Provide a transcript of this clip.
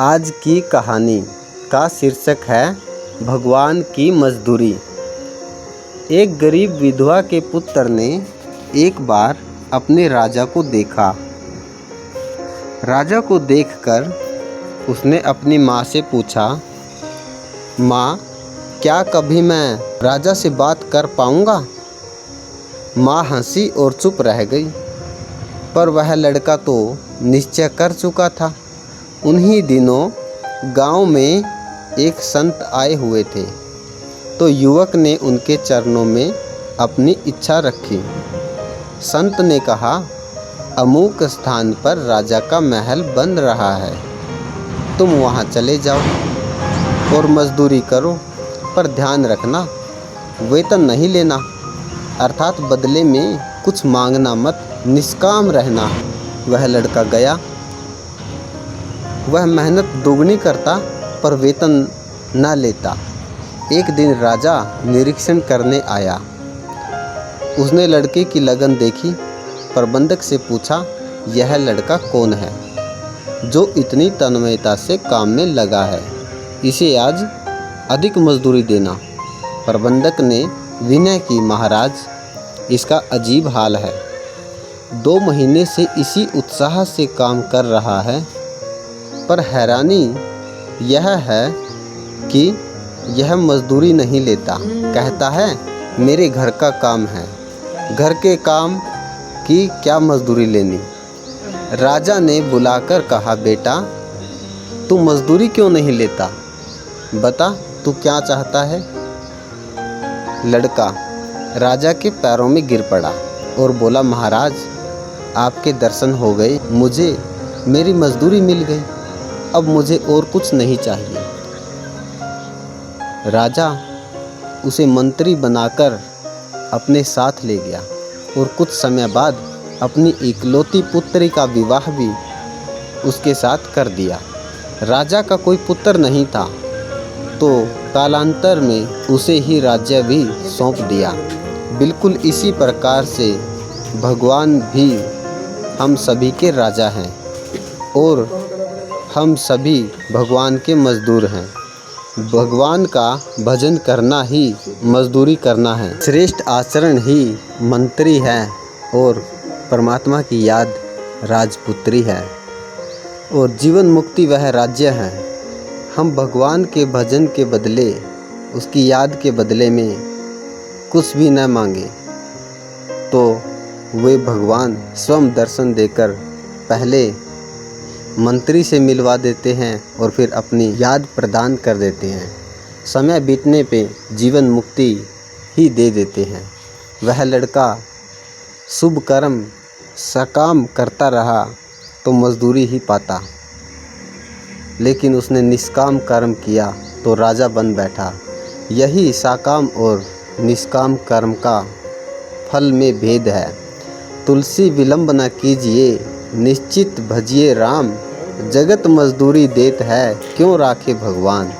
आज की कहानी का शीर्षक है भगवान की मजदूरी। एक गरीब विधवा के पुत्र ने एक बार अपने राजा को देखा। राजा को देखकर उसने अपनी माँ से पूछा, माँ, क्या कभी मैं राजा से बात कर पाऊँगा? माँ हंसी और चुप रह गई। पर वह लड़का तो निश्चय कर चुका था। उन्हीं दिनों गांव में एक संत आए हुए थे, तो युवक ने उनके चरणों में अपनी इच्छा रखी। संत ने कहा, अमुक स्थान पर राजा का महल बन रहा है, तुम वहां चले जाओ और मजदूरी करो, पर ध्यान रखना वेतन नहीं लेना, अर्थात बदले में कुछ मांगना मत, निष्काम रहना। वह लड़का गया। वह मेहनत दोगुनी करता पर वेतन न लेता। एक दिन राजा निरीक्षण करने आया। उसने लड़के की लगन देखी। प्रबंधक से पूछा, यह लड़का कौन है जो इतनी तन्मयता से काम में लगा है? इसे आज अधिक मजदूरी देना। प्रबंधक ने विनय की, महाराज, इसका अजीब हाल है। 2 महीने से इसी उत्साह से काम कर रहा है, पर हैरानी यह है कि यह मजदूरी नहीं लेता। कहता है मेरे घर का काम है, घर के काम की क्या मजदूरी लेनी। राजा ने बुलाकर कहा, बेटा, तू मजदूरी क्यों नहीं लेता? बता, तू क्या चाहता है? लड़का राजा के पैरों में गिर पड़ा और बोला, महाराज, आपके दर्शन हो गए, मुझे मेरी मजदूरी मिल गई, अब मुझे और कुछ नहीं चाहिए। राजा उसे मंत्री बनाकर अपने साथ ले गया और कुछ समय बाद अपनी इकलौती पुत्री का विवाह भी उसके साथ कर दिया। राजा का कोई पुत्र नहीं था, तो कालांतर में उसे ही राज्य भी सौंप दिया। बिल्कुल इसी प्रकार से भगवान भी हम सभी के राजा हैं और हम सभी भगवान के मजदूर हैं। भगवान का भजन करना ही मजदूरी करना है। श्रेष्ठ आचरण ही मंत्री है और परमात्मा की याद राजपुत्री है और जीवन मुक्ति वह राज्य है। हम भगवान के भजन के बदले, उसकी याद के बदले में कुछ भी न मांगे तो वे भगवान स्वयं दर्शन देकर पहले मंत्री से मिलवा देते हैं और फिर अपनी याद प्रदान कर देते हैं। समय बीतने पे जीवन मुक्ति ही दे देते हैं। वह लड़का शुभ कर्म सकाम करता रहा तो मजदूरी ही पाता, लेकिन उसने निष्काम कर्म किया तो राजा बन बैठा। यही साकाम और निष्काम कर्म का फल में भेद है। तुलसी विलंब न कीजिए, निश्चित भजिए राम, जगत मजदूरी देत है, क्यों राखे भगवान।